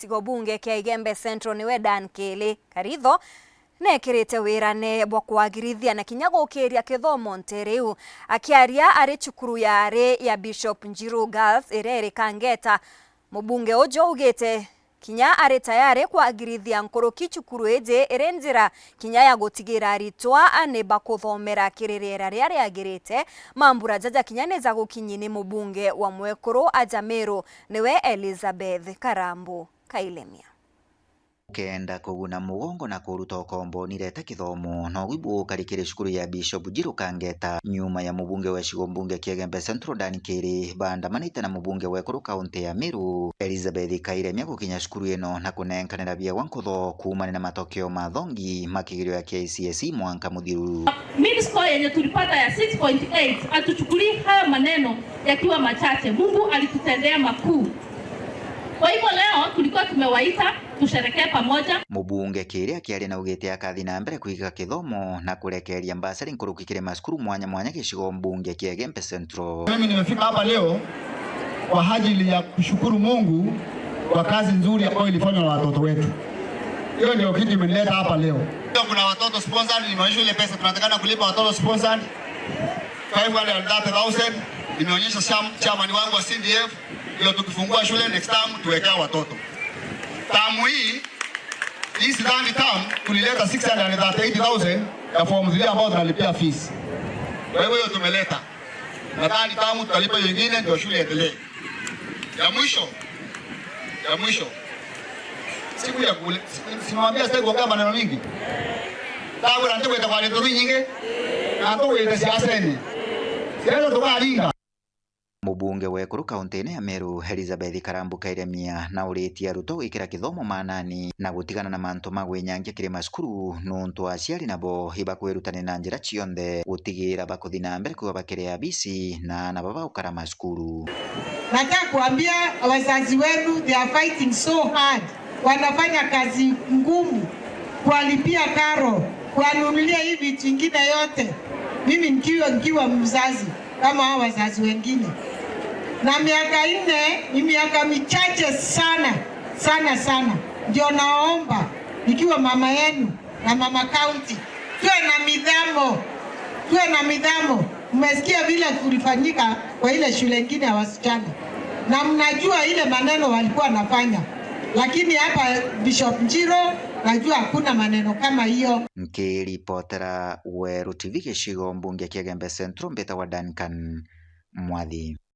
Tigo bunge kia Igembe Central niwe Dan Kili Karitho nekirite wira ne bwa kwagirithia na kinya gukiria kithomo nteriu akiaria ari cukuru ya Bishop Njiru Girls ireri Kangeta. Mubunge ujo ugite kinya ari tayari kwagirithia nkuruki cukuru eje irenjira kinya ya gutigira aritwa ane bakuthomera kiririera ria riagirite mambura jaja kinya neza gukinyini mubunge wa Mwekuru Ajamero niwe Elizabeth Karambu Kailemia. Kenda kuguna mugongo na kuruta ukombo nireta kithomo no gwibu karikire cukuru ya Bishop Njiru Kangeta nyuma ya mubunge wa Shigombunge kia Igembe Central Dan Kili bandamanite na mubunge wa Ekuru kaunti ya Meru Elizabeth Kailemia gukinya cukuru eno na kunenkanira bia wankutho kumana na matokeo mathongi makigirio ya KCSE mwanka muthiru. Mid score yenye tulipata ya 6.8 atuchukuli haya maneno yakiwa machache. Mungu alitutendea makuu. Kwa hivyo leo tulikuwa tumewaita tusherekee pamoja. Mubunge Kili akiaria na ugite akathi na mbere kuiga kithomo na kurekeria mbasari nkurukikire maskuru mwanya mwanya gicigo mbunge kia Igembe Central. Mimi nimefika hapa leo kwa ajili ya kushukuru Mungu kwa kazi nzuri ambayo ilifanywa na watoto wetu. Hiyo ndio kitu imenileta hapa leo. Kuna watoto sponsored, nimeonyesha ile pesa tunatakana kulipa watoto sponsored 530,000. Nimeonyesha chairman wangu wa CDF ndio tukifungua shule next term tuwekea watoto. Tamu hii sidhani tamu tulileta 638,000 ya form zile ambazo tunalipia fees. Kwa hivyo tumeleta. Nadhani tamu tutalipa nyingine ndio shule iendelee. Ya mwisho. Siku ya kule simwambia sasa kuongea maneno mingi. Tabu na ndio itakuwa ndio nyingi. Na ndio ile siasa ni. Sasa tukalinga. Mubunge wa Ekuru kaunti ya Meru Elizabeth Karambu Kailemia na uritia ruto ikira kithomo manani na gutigana na mantu magwenyangia kire maskuru nuntu aciari nabo iba kwirutana na njira cionthe gutigira bakuthi na mbere kuba bakire abisi na baba ukara maskuru. Nataka kuambia wazazi wenu they are fighting so hard. Wanafanya kazi ngumu kualipia karo, kuanunulia hivi vitu vingine yote. Mimi nikiwa mzazi kama hao wazazi wengine. Na miaka 4 ni miaka michache sana. Ndio naomba nikiwa mama yenu na mama county tuwe na midhamo. Mmesikia vile kulifanyika kwa ile shule nyingine ya wasichana. Na mnajua ile maneno walikuwa wanafanya. Lakini hapa Bishop Njiru najua hakuna maneno kama hiyo. Nkiripotera Weru TV gicigo mbunge kia Igembe Central mbeta wa Duncan Mwathi.